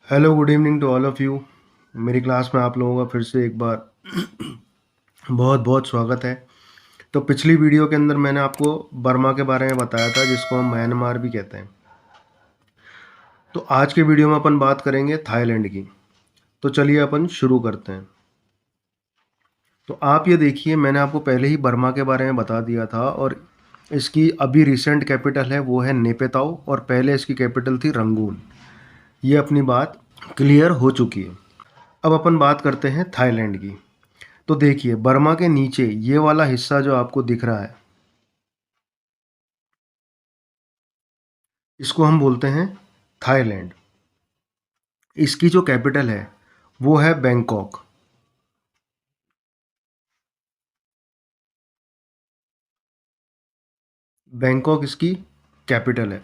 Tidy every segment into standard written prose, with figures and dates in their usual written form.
Hello good evening to all of you. मेरी class में आप लोगों का फिर से एक बार बहुत बहुत स्वागत है। तो पिछली वीडियो के अंदर मैंने आपको बर्मा के बारे में बताया था, जिसको हम म्यांमार भी कहते हैं। तो आज के वीडियो में अपन बात करेंगे थाईलैंड की। तो चलिए अपन शुरू करते हैं। तो आप ये देखिए, मैंने आपको पहले ही बर्मा के बारे में बता दिया था, और इसकी अभी रिसेंट कैपिटल है वो है नेपेताओ, और पहले इसकी कैपिटल थी रंगून। ये अपनी बात क्लियर हो चुकी है। अब अपन बात करते हैं थाईलैंड की। तो देखिए, बर्मा के नीचे ये वाला हिस्सा जो आपको दिख रहा है, इसको हम बोलते हैं थाईलैंड। इसकी जो कैपिटल है वो है बैंकॉक। बैंकॉक इसकी कैपिटल है।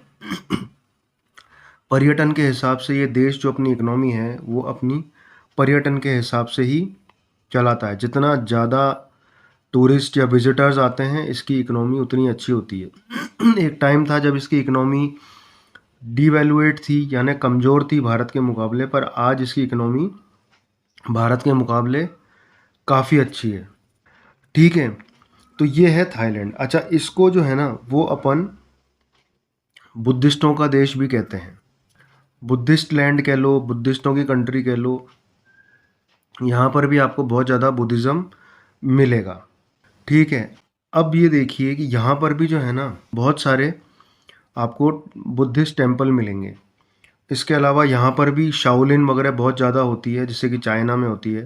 पर्यटन के हिसाब से ये देश जो अपनी इकोनॉमी है वो अपनी पर्यटन के हिसाब से ही चलाता है। जितना ज़्यादा टूरिस्ट या विजिटर्स आते हैं, इसकी इकोनॉमी उतनी अच्छी होती है। एक टाइम था जब इसकी इकोनॉमी डीवैल्यूएट थी, यानी कमज़ोर थी भारत के मुकाबले, पर आज इसकी इकोनॉमी भारत के मुकाबले काफ़ी अच्छी है। ठीक है, तो ये है थाईलैंड। अच्छा, इसको जो है ना वो अपन बुद्धिस्टों का देश भी कहते हैं। बुद्धिस्ट लैंड कह लो, बुद्धिस्टों की कंट्री कह लो। यहाँ पर भी आपको बहुत ज़्यादा बुद्धिज़्म मिलेगा। ठीक है, अब ये देखिए कि यहाँ पर भी जो है ना बहुत सारे आपको बुद्धिस्ट टेम्पल मिलेंगे। इसके अलावा यहाँ पर भी शाओलिन वगैरह बहुत ज़्यादा होती है, जैसे कि चाइना में होती है।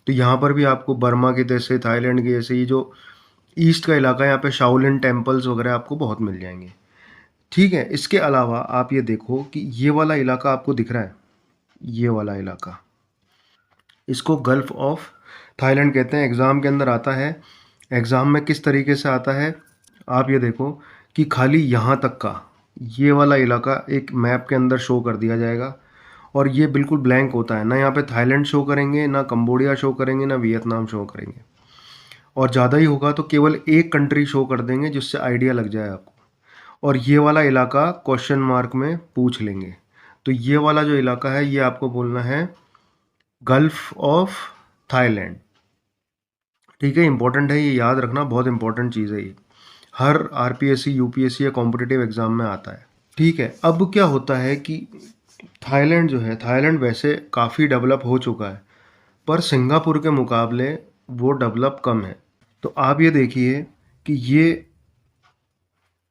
तो यहाँ पर भी आपको बर्मा के जैसे, थाईलैंड के जैसे, ये जो ईस्ट का इलाका है, यहाँ पे शाओलिन टेम्पल्स वगैरह आपको बहुत मिल जाएंगे। ठीक है, इसके अलावा आप ये देखो कि ये वाला इलाका आपको दिख रहा है, ये वाला इलाका, इसको गल्फ ऑफ थाईलैंड कहते हैं। एग्ज़ाम के अंदर आता है। एग्ज़ाम में किस तरीके से आता है, आप ये देखो कि खाली यहाँ तक का ये वाला इलाका एक मैप के अंदर शो कर दिया जाएगा, और ये बिल्कुल ब्लैंक होता है। ना यहाँ पे थाईलैंड शो करेंगे, ना कंबोडिया शो करेंगे, ना वियतनाम शो करेंगे, और ज़्यादा ही होगा तो केवल एक कंट्री शो कर देंगे, जिससे आइडिया लग जाए आपको। और ये वाला इलाका क्वेश्चन मार्क में पूछ लेंगे। तो ये वाला जो इलाका है ये आपको बोलना है गल्फ ऑफ थाईलैंड। ठीक है, इंपॉर्टेंट है, ये याद रखना, बहुत इंपॉर्टेंट चीज़ है ये। हर आरपीएससी, यूपीएससी या कॉम्पिटिटिव एग्जाम में आता है। ठीक है, अब क्या होता है कि थाईलैंड जो है, थाईलैंड वैसे काफ़ी डेवलप हो चुका है, पर सिंगापुर के मुकाबले वो डेवलप कम है। तो आप ये देखिए कि ये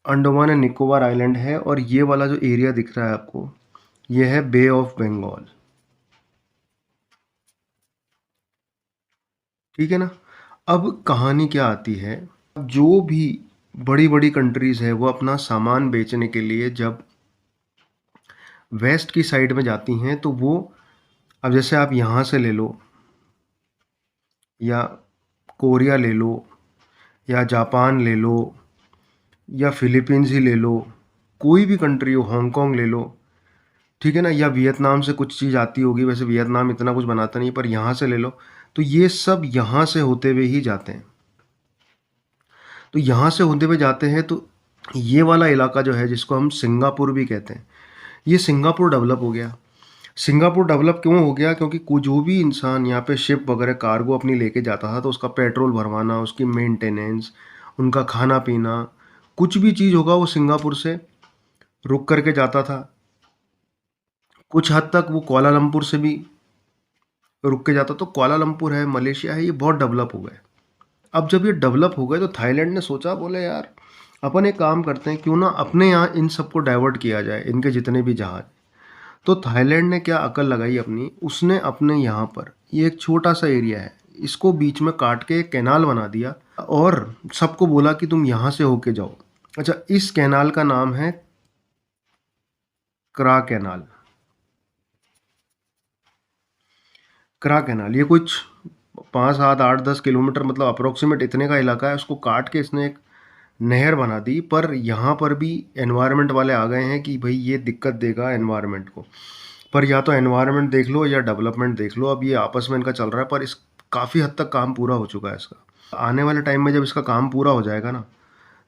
अंडमान एंड निकोबार आइलैंड है, और ये वाला जो एरिया दिख रहा है आपको, ये है बे ऑफ बंगाल। ठीक है ना। अब कहानी क्या आती है, जो भी बड़ी बड़ी कंट्रीज़ है वो अपना सामान बेचने के लिए जब वेस्ट की साइड में जाती हैं, तो वो, अब जैसे आप यहाँ से ले लो, या कोरिया ले लो, या जापान ले लो, या फिलीपींस ही ले लो, कोई भी कंट्री हो, हांगकांग ले लो, ठीक है ना, या वियतनाम से कुछ चीज़ आती होगी, वैसे वियतनाम इतना कुछ बनाता नहीं, पर यहाँ से ले लो, तो ये सब यहाँ से होते हुए ही जाते हैं। तो यहाँ से होते हुए जाते हैं, तो ये वाला इलाका जो है, जिसको हम सिंगापुर भी कहते हैं, ये सिंगापुर डेवलप हो गया। सिंगापुर डेवलप क्यों हो गया, क्योंकि जो भी इंसान यहाँ पे शिप वगैरह कार्गो अपनी लेके जाता था, तो उसका पेट्रोल भरवाना, उसकी मेंटेनेंस, उनका खाना पीना, कुछ भी चीज़ होगा वो सिंगापुर से रुक करके जाता था। कुछ हद तक वो कुआलालंपुर से भी रुक के जाता। तो कुआलालंपुर है, मलेशिया है, ये बहुत डेवलप हो गए। अब जब ये डेवलप हो गए, तो थाईलैंड ने सोचा, बोले यार अपन एक काम करते हैं, क्यों ना अपने यहाँ इन सबको डाइवर्ट किया जाए, इनके जितने भी जहाज। तो थाईलैंड ने क्या अकल लगाई अपनी, उसने अपने यहाँ पर, ये एक छोटा सा एरिया है, इसको बीच में काट के एक कैनाल बना दिया, और सबको बोला कि तुम यहाँ से होके जाओ। अच्छा, इस कैनाल का नाम है क्रा कैनाल। क्रा कैनाल ये कुछ 5, 7, 8, 10 किलोमीटर, मतलब अप्रोक्सीमेट इतने का इलाका है, उसको काट के इसने एक नहर बना दी। पर यहाँ पर भी एनवायरनमेंट वाले आ गए हैं कि भाई ये दिक्कत देगा एनवायरनमेंट को। पर या तो एनवायरनमेंट देख लो या डेवलपमेंट देख लो, अब ये आपस में इनका चल रहा है। पर इस काफ़ी हद तक काम पूरा हो चुका है इसका। आने वाले टाइम में जब इसका काम पूरा हो जाएगा ना,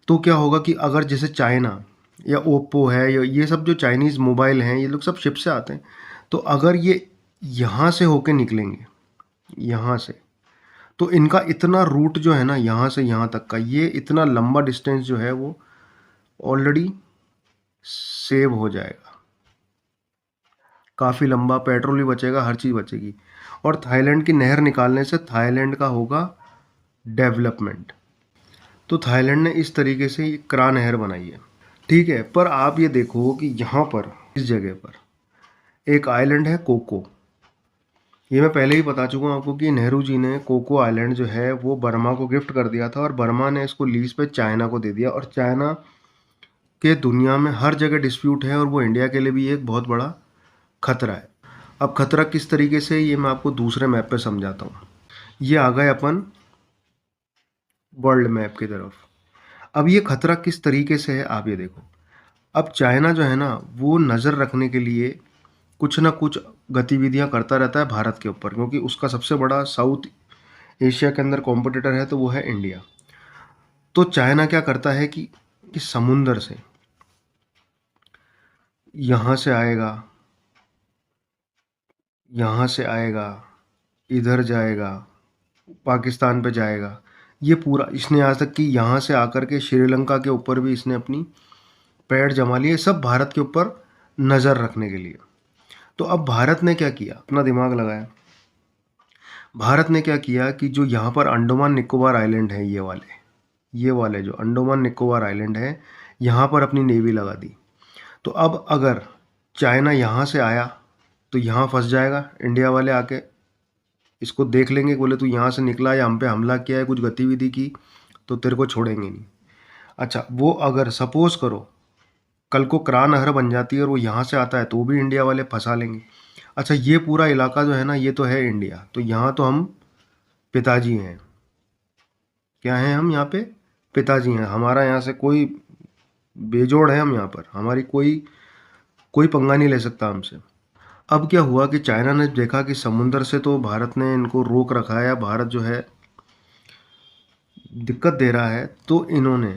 तो क्या होगा कि अगर जैसे चाइना या ओप्पो है, या ये सब जो चाइनीज़ मोबाइल हैं, ये लोग सब शिप से आते हैं, तो अगर ये यहाँ से होके निकलेंगे, यहाँ से, तो इनका इतना रूट जो है ना यहाँ से यहाँ तक का, ये इतना लंबा डिस्टेंस जो है वो ऑलरेडी सेव हो जाएगा। काफ़ी लंबा, पेट्रोल भी बचेगा, हर चीज़ बचेगी। और थाईलैंड की नहर निकालने से थाईलैंड का होगा डेवलपमेंट। तो थाईलैंड ने इस तरीके से ये क्रा नहर बनाई है, ठीक है। पर आप ये देखो कि यहाँ पर इस जगह पर एक आइलैंड है कोको। ये मैं पहले ही बता चुका हूँ आपको कि नेहरू जी ने कोको आइलैंड जो है वो बर्मा को गिफ्ट कर दिया था, और बर्मा ने इसको लीज पे चाइना को दे दिया। और चाइना के दुनिया में हर जगह डिस्प्यूट है, और वो इंडिया के लिए भी एक बहुत बड़ा खतरा है। अब खतरा किस तरीके से, ये मैं आपको दूसरे मैप पे समझाता हूँ। ये आ गए अपन वर्ल्ड मैप की तरफ। अब ये खतरा किस तरीके से है आप ये देखो। अब चाइना जो है ना वो नज़र रखने के लिए कुछ ना कुछ गतिविधियां करता रहता है भारत के ऊपर, क्योंकि उसका सबसे बड़ा साउथ एशिया के अंदर कॉम्पिटिटर है तो वो है इंडिया। तो चाइना क्या करता है कि समुंदर से यहाँ से आएगा, यहाँ से आएगा, इधर जाएगा, पाकिस्तान पे जाएगा। ये पूरा इसने आज तक कि यहाँ से आकर के श्रीलंका के ऊपर भी इसने अपनी पैर जमा लिए, सब भारत के ऊपर नज़र रखने के लिए। तो अब भारत ने क्या किया, अपना दिमाग लगाया। भारत ने क्या किया कि जो यहाँ पर अंडमान निकोबार आइलैंड है, ये वाले जो अंडमान निकोबार आइलैंड है, यहाँ पर अपनी नेवी लगा दी। तो अब अगर चाइना यहाँ से आया तो यहाँ फंस जाएगा, इंडिया वाले आके इसको देख लेंगे, बोले तू यहाँ से निकला या हम पे हमला किया है, कुछ गतिविधि की, तो तेरे को छोड़ेंगे नहीं। अच्छा, वो अगर सपोज करो कल को क्रा नहर बन जाती है और वो यहाँ से आता है तो भी इंडिया वाले फंसा लेंगे। अच्छा, ये पूरा इलाका जो है ना ये तो है इंडिया, तो यहाँ तो हम पिताजी हैं। क्या हैं हम यहाँ पे? पिताजी हैं। हमारा यहाँ से कोई बेजोड़ है, हम यहाँ पर, हमारी कोई पंगा नहीं ले सकता हमसे। अब क्या हुआ कि चाइना ने देखा कि समुंदर से तो भारत ने इनको रोक रखा है, भारत जो है दिक्कत दे रहा है, तो इन्होंने,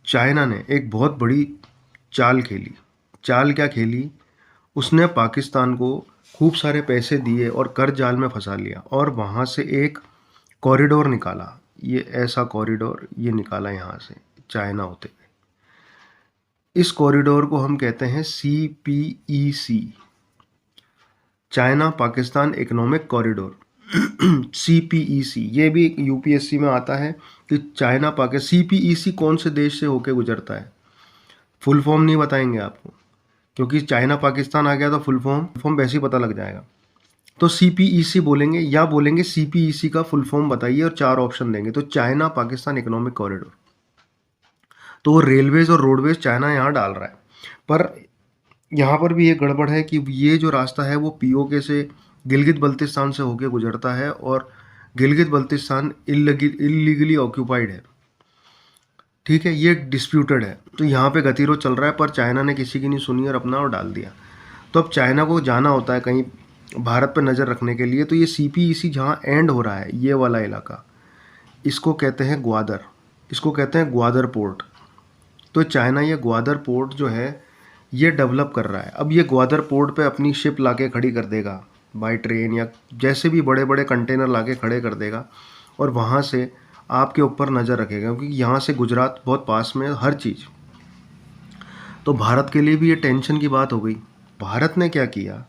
चाइना ने एक बहुत बड़ी चाल खेली। चाल क्या खेली? उसने पाकिस्तान को खूब सारे पैसे दिए और कर्ज जाल में फंसा लिया, और वहाँ से एक कॉरिडोर निकाला। ये ऐसा कॉरिडोर ये निकाला यहाँ से चाइना होते हुए। इस कॉरिडोर को हम कहते हैं CPEC, China Pakistan economic corridor. CPEC ये भी UPSC में आता है कि चाइना पाकिस्तान, CPEC कौन से देश से होके गुजरता है। फुल फॉर्म नहीं बताएंगे आपको, क्योंकि चाइना पाकिस्तान आ गया तो फुल फॉर्म वैसे ही पता लग जाएगा। तो CPEC बोलेंगे, या बोलेंगे CPEC का फुल फॉर्म बताइए, और 4 ऑप्शन देंगे। तो चाइना पाकिस्तान इकोनॉमिक कॉरिडोर, तो वो रेलवेज और रोडवेज चाइना यहाँ डाल रहा है। पर यहाँ पर भी एक गड़बड़ है कि ये जो रास्ता है वो POK से, गिलगित बल्तिस्तान से होके गुजरता है, और गिलगित बल्तिस्तान इलीगली ऑक्यूपाइड है, ठीक है, ये डिस्प्यूटेड है। तो यहाँ पे गतिरोध चल रहा है, पर चाइना ने किसी की नहीं सुनी और अपना और डाल दिया। तो अब चाइना को जाना होता है कहीं भारत पर नज़र रखने के लिए, तो ये CPEC जहाँ एंड हो रहा है, ये वाला इलाका, इसको कहते हैं ग्वादर, इसको कहते हैं ग्वादर पोर्ट। तो चाइना ये ग्वादर पोर्ट जो है ये डेवलप कर रहा है। अब ये ग्वादर पोर्ट पे अपनी शिप लाके खड़ी कर देगा, बाई ट्रेन या जैसे भी बड़े बड़े कंटेनर लाके खड़े कर देगा, और वहाँ से आपके ऊपर नज़र रखेगा, क्योंकि यहाँ से गुजरात बहुत पास में है, हर चीज़। तो भारत के लिए भी ये टेंशन की बात हो गई। भारत ने क्या किया,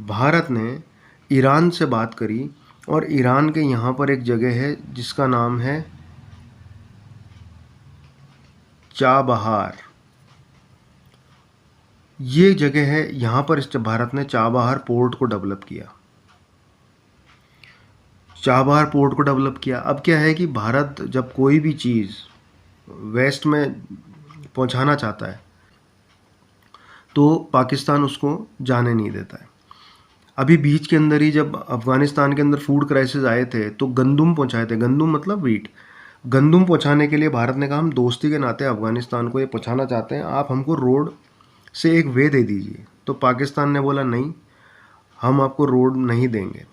भारत ने ईरान से बात करी, और ईरान के यहाँ पर एक जगह है जिसका नाम है चाबहार। ये जगह है, यहाँ पर इस भारत ने चाबहार पोर्ट को डेवलप किया। चाबहार पोर्ट को डेवलप किया। अब क्या है कि भारत जब कोई भी चीज़ वेस्ट में पहुंचाना चाहता है तो पाकिस्तान उसको जाने नहीं देता है। अभी बीच के अंदर ही जब अफ़गानिस्तान के अंदर फूड क्राइसिस आए थे तो गंदुम पहुंचाए थे, गंदुम मतलब वीट, गंदुम पहुंचाने के लिए भारत ने कहा हम दोस्ती के नाते अफ़गानिस्तान को ये पहुंचाना चाहते हैं, आप हमको रोड से एक वे दे दीजिए। तो पाकिस्तान ने बोला नहीं, हम आपको रोड नहीं देंगे,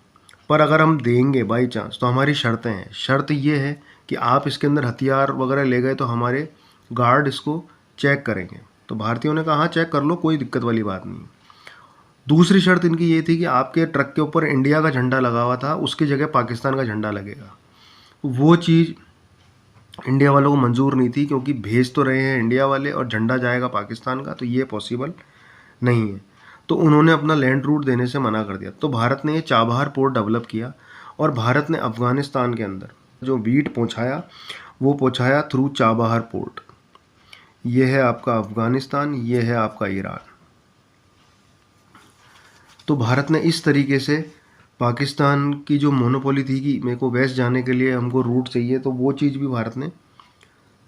पर अगर हम देंगे बाई चांस तो हमारी शर्तें हैं। शर्त ये है कि आप इसके अंदर हथियार वगैरह ले गए तो हमारे गार्ड इसको चेक करेंगे। तो भारतीयों ने कहा हाँ चेक कर लो, कोई दिक्कत वाली बात नहीं। दूसरी शर्त इनकी ये थी कि आपके ट्रक के ऊपर इंडिया का झंडा लगा हुआ था, उसकी जगह पाकिस्तान का झंडा लगेगा। वो चीज़ इंडिया वालों को मंजूर नहीं थी, क्योंकि भेज तो रहे हैं इंडिया वाले और झंडा जाएगा पाकिस्तान का, तो ये पॉसिबल नहीं है। तो उन्होंने अपना लैंड रूट देने से मना कर दिया। तो भारत ने ये चाबहार पोर्ट डेवलप किया और भारत ने अफ़गानिस्तान के अंदर जो वीट पहुंचाया वो पहुंचाया थ्रू चाबहार पोर्ट। ये है आपका अफ़गानिस्तान, ये है आपका ईरान। तो भारत ने इस तरीके से पाकिस्तान की जो मोनोपोली थी कि मेरे को वेस्ट जाने के लिए हमको रूट चाहिए, तो वो चीज़ भी भारत ने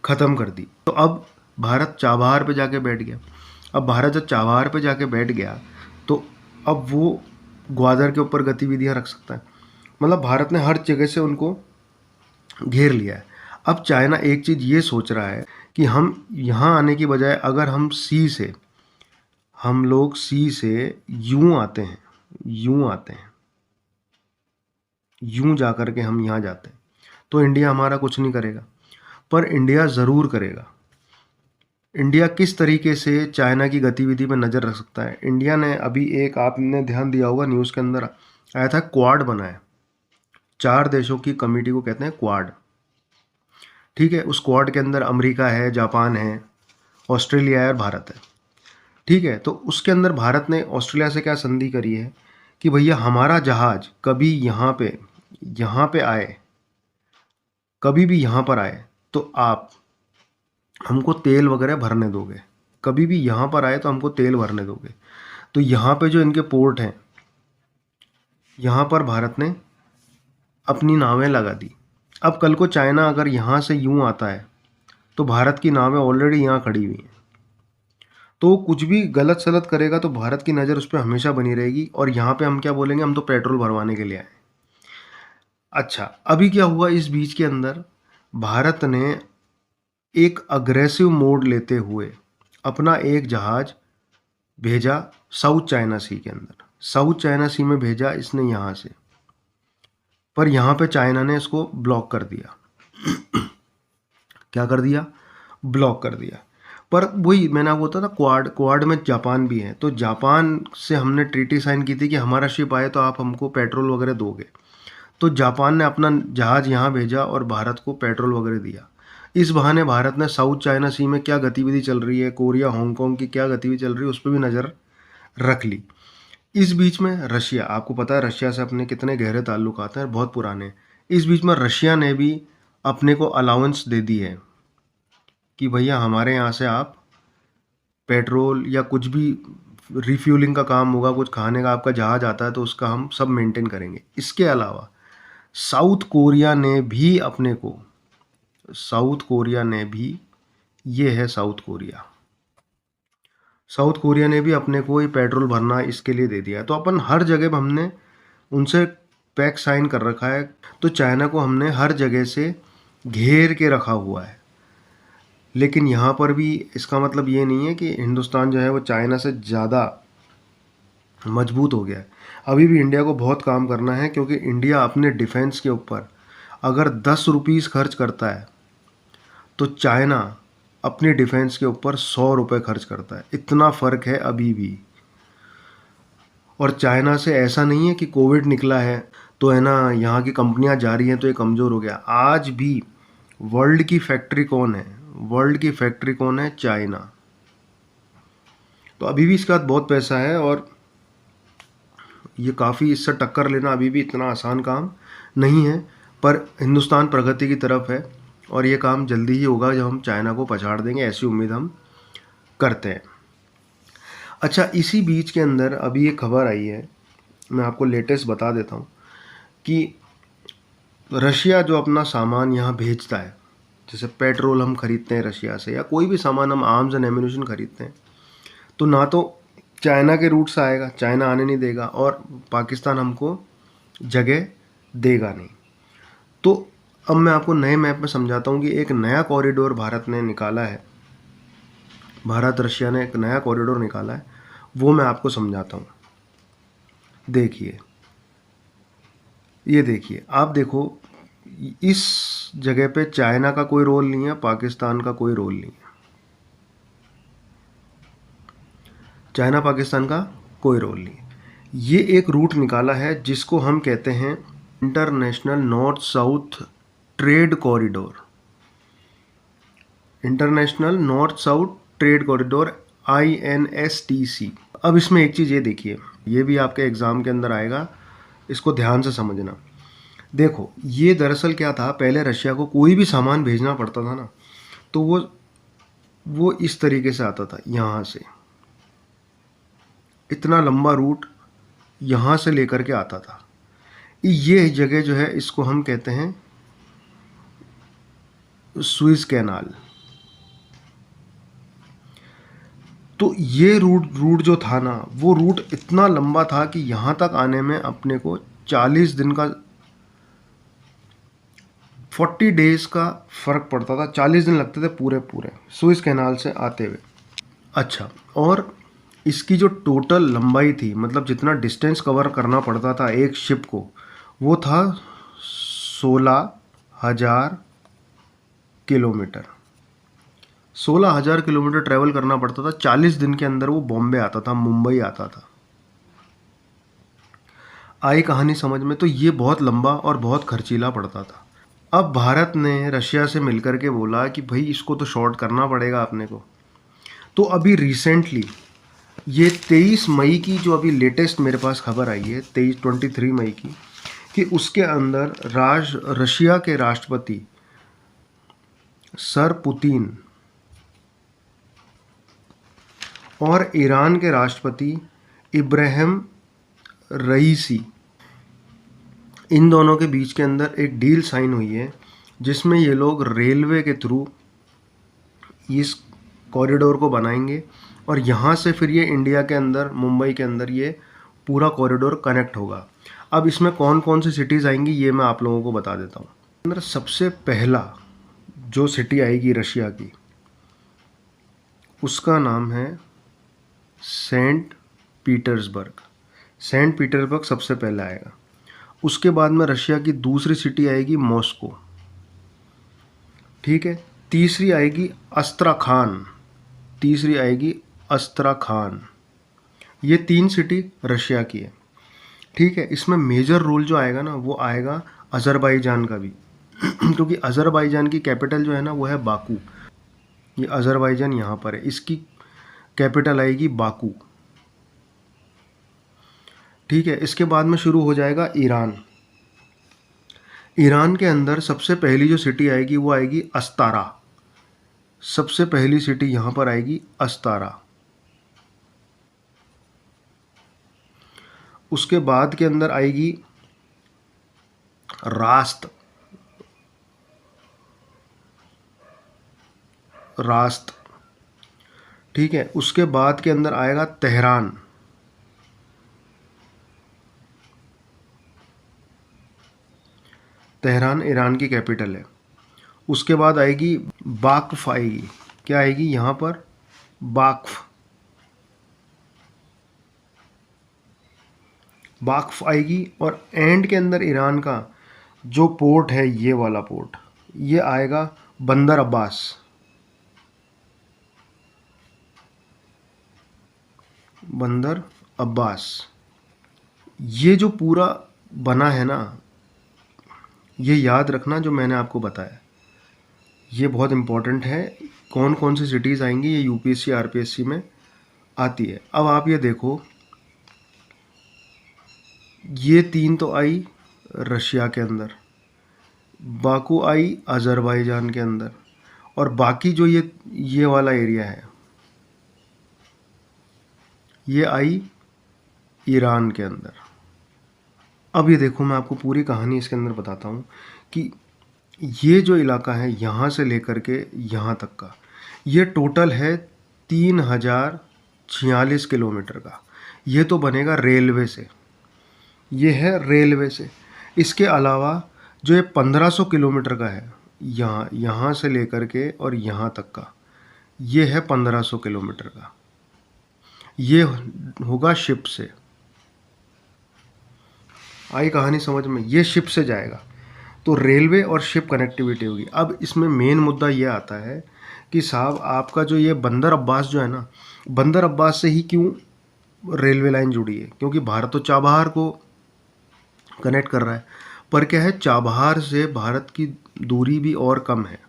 ख़त्म कर दी। तो अब भारत चाबहार पे जाके बैठ गया। अब भारत जब चाबहार पे जाके बैठ गया तो अब वो ग्वादर के ऊपर गतिविधियां रख सकता है। मतलब भारत ने हर जगह से उनको घेर लिया है। अब चाइना एक चीज़ ये सोच रहा है कि हम यहाँ आने की बजाय अगर हम लोग सी से यूं आते हैं, यूं जा कर के हम यहाँ जाते हैं, तो इंडिया हमारा कुछ नहीं करेगा। पर इंडिया ज़रूर करेगा। इंडिया किस तरीके से चाइना की गतिविधि पर नज़र रख सकता है? इंडिया ने अभी एक, आपने ध्यान दिया होगा न्यूज़ के अंदर आया था, क्वाड बना है। 4 देशों की कमेटी को कहते हैं क्वाड। ठीक है, उस क्वाड के अंदर अमेरिका है, जापान है, ऑस्ट्रेलिया है और भारत है। ठीक है, तो उसके अंदर भारत ने ऑस्ट्रेलिया से क्या संधि करी है कि भैया हमारा जहाज़ कभी यहाँ पे आए, कभी भी यहाँ पर आए तो आप हमको तेल वगैरह भरने दोगे। कभी भी यहाँ पर आए तो हमको तेल भरने दोगे। तो यहाँ पे जो इनके पोर्ट हैं, यहाँ पर भारत ने अपनी नावें लगा दी। अब कल को चाइना अगर यहाँ से यूँ आता है तो भारत की नावें ऑलरेडी यहाँ खड़ी हुई हैं, तो कुछ भी गलत सलत करेगा तो भारत की नज़र उस पर हमेशा बनी रहेगी। और यहाँ पे हम क्या बोलेंगे, हम तो पेट्रोल भरवाने के लिए आए। अच्छा, अभी क्या हुआ इस बीच के अंदर, भारत ने एक अग्रेसिव मोड लेते हुए अपना एक जहाज भेजा साउथ चाइना सी के अंदर। साउथ चाइना सी में भेजा इसने यहाँ से, पर यहाँ पे चाइना ने इसको ब्लॉक कर दिया। क्या कर दिया? ब्लॉक कर दिया। पर वही मैंने आपको बताया था, क्वाड में जापान भी है। तो जापान से हमने ट्रीटी साइन की थी कि हमारा शिप आए तो आप हमको पेट्रोल वगैरह दोगे। तो जापान ने अपना जहाज़ यहाँ भेजा और भारत को पेट्रोल वगैरह दिया। इस बहाने भारत ने साउथ चाइना सी में क्या गतिविधि चल रही है, कोरिया हांगकांग की क्या गतिविधि चल रही है, उस पर भी नज़र रख ली। इस बीच में रशिया, आपको पता है रशिया से अपने कितने गहरे ताल्लुकात हैं, बहुत पुराने। इस बीच में रशिया ने भी अपने को अलाउंस दे दी है कि भैया हमारे यहाँ से आप पेट्रोल या कुछ भी रिफ्यूलिंग का काम होगा, कुछ खाने का आपका जहाज आता है तो उसका हम सब मेंटेन करेंगे। इसके अलावा साउथ कोरिया ने भी अपने को, ये है साउथ कोरिया ने भी अपने को ये पेट्रोल भरना इसके लिए दे दिया। तो अपन हर जगह हमने उनसे पैक्ट साइन कर रखा है। तो चाइना को हमने हर जगह से घेर के रखा हुआ है। लेकिन यहाँ पर भी इसका मतलब ये नहीं है कि हिंदुस्तान जो है वो चाइना से ज़्यादा मजबूत हो गया है। अभी भी इंडिया को बहुत काम करना है, क्योंकि इंडिया अपने डिफेंस के ऊपर अगर 10 रुपीज़ खर्च करता है तो चाइना अपने डिफेंस के ऊपर 100 रुपये खर्च करता है। इतना फ़र्क है अभी भी। और चाइना से ऐसा नहीं है कि कोविड निकला है तो है ना यहाँ की कंपनियां जा रही हैं तो ये कमज़ोर हो गया। आज भी वर्ल्ड की फैक्ट्री कौन है? चाइना। तो अभी भी इसके बाद बहुत पैसा है और ये काफ़ी, इससे टक्कर लेना अभी भी इतना आसान काम नहीं है। पर हिंदुस्तान प्रगति की तरफ है और ये काम जल्दी ही होगा जब हम चाइना को पछाड़ देंगे, ऐसी उम्मीद हम करते हैं। अच्छा, इसी बीच के अंदर अभी एक खबर आई है, मैं आपको लेटेस्ट बता देता हूँ कि रशिया जो अपना सामान यहाँ भेजता है, जैसे पेट्रोल हम खरीदते हैं रशिया से या कोई भी सामान हम आर्म्स एंड एम्यूनिशन खरीदते हैं, तो ना तो चाइना के रूट से आएगा, चाइना आने नहीं देगा, और पाकिस्तान हमको जगह देगा नहीं। तो अब मैं आपको नए मैप में समझाता हूँ कि एक नया कॉरिडोर भारत ने निकाला है, भारत रशिया ने एक नया कॉरिडोर निकाला है, वो मैं आपको समझाता हूँ। देखिए, ये देखिए, आप देखो, इस जगह पे चाइना का कोई रोल नहीं है, पाकिस्तान का कोई रोल नहीं है, चाइना पाकिस्तान का कोई रोल नहीं है। ये एक रूट निकाला है जिसको हम कहते हैं international north south trade corridor, international north south trade corridor, INSTC। अब इसमें एक चीज़ ये देखिए, ये भी आपके एग्ज़ाम के अंदर आएगा, इसको ध्यान से समझना। देखो ये दरअसल क्या था, पहले रशिया को कोई भी सामान भेजना पड़ता था ना, तो वो इस तरीके से आता था, यहाँ से इतना लंबा रूट यहाँ से लेकर के आता था। ये जगह जो है इसको हम कहते हैं सुइज कैनाल। तो ये रूट जो था ना, वो रूट इतना लंबा था कि यहाँ तक आने में अपने को 40 दिन का, 40 डेज का फ़र्क पड़ता था। 40 दिन लगते थे पूरे पूरे सुइज कैनाल से आते हुए। अच्छा, और इसकी जो टोटल लंबाई थी, मतलब जितना डिस्टेंस कवर करना पड़ता था एक शिप को, वो था 16,000 किलोमीटर। 16,000 किलोमीटर ट्रैवल करना पड़ता था। 40 दिन के अंदर वो बॉम्बे आता था, मुंबई आता था। आई कहानी समझ में? तो ये बहुत लंबा और बहुत खर्चीला पड़ता था। अब भारत ने रशिया से मिलकर के बोला कि भाई इसको तो शॉर्ट करना पड़ेगा अपने को। तो अभी रिसेंटली ये 23 मई की जो अभी लेटेस्ट मेरे पास खबर आई है, 23 मई की, कि उसके अंदर रशिया के राष्ट्रपति सर पुतिन और ईरान के राष्ट्रपति इब्राहिम रईसी, इन दोनों के बीच के अंदर एक डील साइन हुई है, जिसमें ये लोग रेलवे के थ्रू इस कॉरिडोर को बनाएंगे और यहाँ से फिर ये इंडिया के अंदर, मुंबई के अंदर ये पूरा कॉरिडोर कनेक्ट होगा। अब इसमें कौन कौन सी सिटीज़ आएंगी ये मैं आप लोगों को बता देता हूँ। अंदर सबसे पहला जो सिटी आएगी रशिया की, उसका नाम है सेंट पीटर्सबर्ग। सेंट पीटर्सबर्ग सबसे पहले आएगा। उसके बाद में रशिया की दूसरी सिटी आएगी मॉस्को, ठीक है। तीसरी आएगी अस्त्राखान, तीसरी आएगी अस्त्राखान। ये 3 सिटी रशिया की है, ठीक है। इसमें मेजर रोल जो आएगा ना, वो आएगा अज़रबैजान का भी क्योंकि अज़रबैजान की कैपिटल जो है ना, वो है बाकू। ये अज़रबैजान यहाँ पर है, इसकी कैपिटल आएगी बाकू, ठीक है। इसके बाद में शुरू हो जाएगा ईरान। ईरान के अंदर सबसे पहली जो सिटी आएगी वो आएगी अस्तारा। सबसे पहली सिटी यहाँ पर आएगी अस्तारा। उसके बाद के अंदर आएगी रास्त, रास्त, ठीक है। उसके बाद के अंदर आएगा तेहरान। तेहरान ईरान की कैपिटल है। उसके बाद आएगी बाक्फ, आएगी क्या आएगी यहाँ पर, बाक्फ, बाक्फ आएगी। और एंड के अंदर ईरान का जो पोर्ट है, ये वाला पोर्ट, ये आएगा बंदर अब्बास। बंदर अब्बास। ये जो पूरा बना है ना, ये याद रखना जो मैंने आपको बताया, ये बहुत इम्पोर्टेंट है। कौन कौन सी सिटीज़ आएंगी, ये यूपीएससी आरपीएससी में आती है। अब आप ये देखो, ये 3 तो आई रशिया के अंदर, बाकू आई अज़रबैजान के अंदर, और बाकी जो ये वाला एरिया है, ये आई ईरान के अंदर। अब ये देखो, मैं आपको पूरी कहानी इसके अंदर बताता हूँ कि ये जो इलाका है यहाँ से लेकर के यहाँ तक का, ये टोटल है 3,046 किलोमीटर का। ये तो बनेगा रेलवे से, ये है रेलवे से। इसके अलावा जो ये 1500 किलोमीटर का है, यहाँ से लेकर के और यहाँ तक का, ये है 1500 किलोमीटर का। ये होगा शिप से। आई कहानी समझ में? ये शिप से जाएगा, तो रेलवे और शिप कनेक्टिविटी होगी। अब इसमें मेन मुद्दा ये आता है कि साहब आपका जो ये बंदर अब्बास जो है ना, बंदर अब्बास से ही क्यों रेलवे लाइन जुड़ी है, क्योंकि भारत तो चाबहार को कनेक्ट कर रहा है। पर क्या है, चाबहार से भारत की दूरी भी और कम है,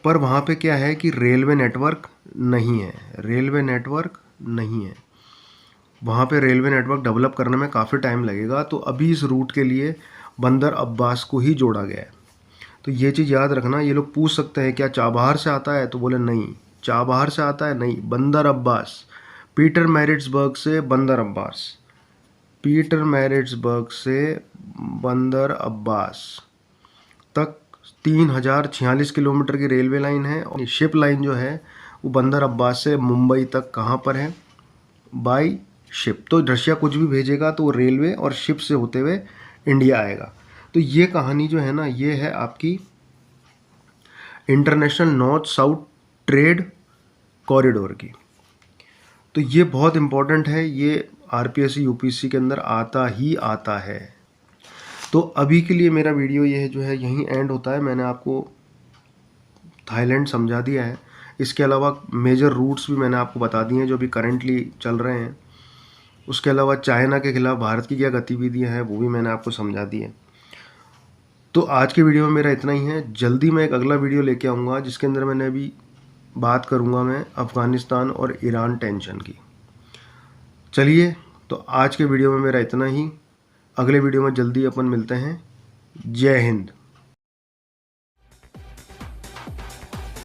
पर वहाँ पे क्या है कि रेलवे नेटवर्क नहीं है, वहाँ पे रेलवे नेटवर्क डेवलप करने में काफ़ी टाइम लगेगा। तो अभी इस रूट के लिए बंदर अब्बास को ही जोड़ा गया है। तो ये चीज़ याद रखना। ये लोग पूछ सकते हैं क्या चाबहार से आता है, तो बोले नहीं, चाबहार से आता है नहीं, बंदर अब्बास, पीटर मैरिट्सबर्ग से बंदर अब्बास, बंदर अब्बास तक 3046 किलोमीटर की रेलवे लाइन है। और शिप लाइन जो है वो बंदर अब्बास से मुंबई तक कहाँ पर है, बाई शिप। तो रशिया कुछ भी भेजेगा तो वो रेलवे और शिप से होते हुए इंडिया आएगा। तो ये कहानी जो है ना, ये है आपकी international north south trade corridor की। तो ये बहुत इम्पोर्टेंट है, ये आरपीएससी यूपीएससी के अंदर आता ही आता है। तो अभी के लिए मेरा वीडियो ये जो है यहीं एंड होता है। मैंने आपको थाईलैंड समझा दिया है। इसके अलावा मेजर रूट्स भी मैंने आपको बता दिए हैं जो अभी करेंटली चल रहे हैं। उसके अलावा चाइना के खिलाफ भारत की क्या गतिविधियां हैं वो भी मैंने आपको समझा दी है। तो आज के वीडियो में मेरा इतना ही है। जल्दी मैं एक अगला वीडियो लेके आऊँगा जिसके अंदर मैंने अभी बात करूँगा मैं अफ़गानिस्तान और ईरान टेंशन की। चलिए, तो आज के वीडियो में मेरा इतना ही। अगले वीडियो में जल्दी अपन मिलते हैं। जय हिंद।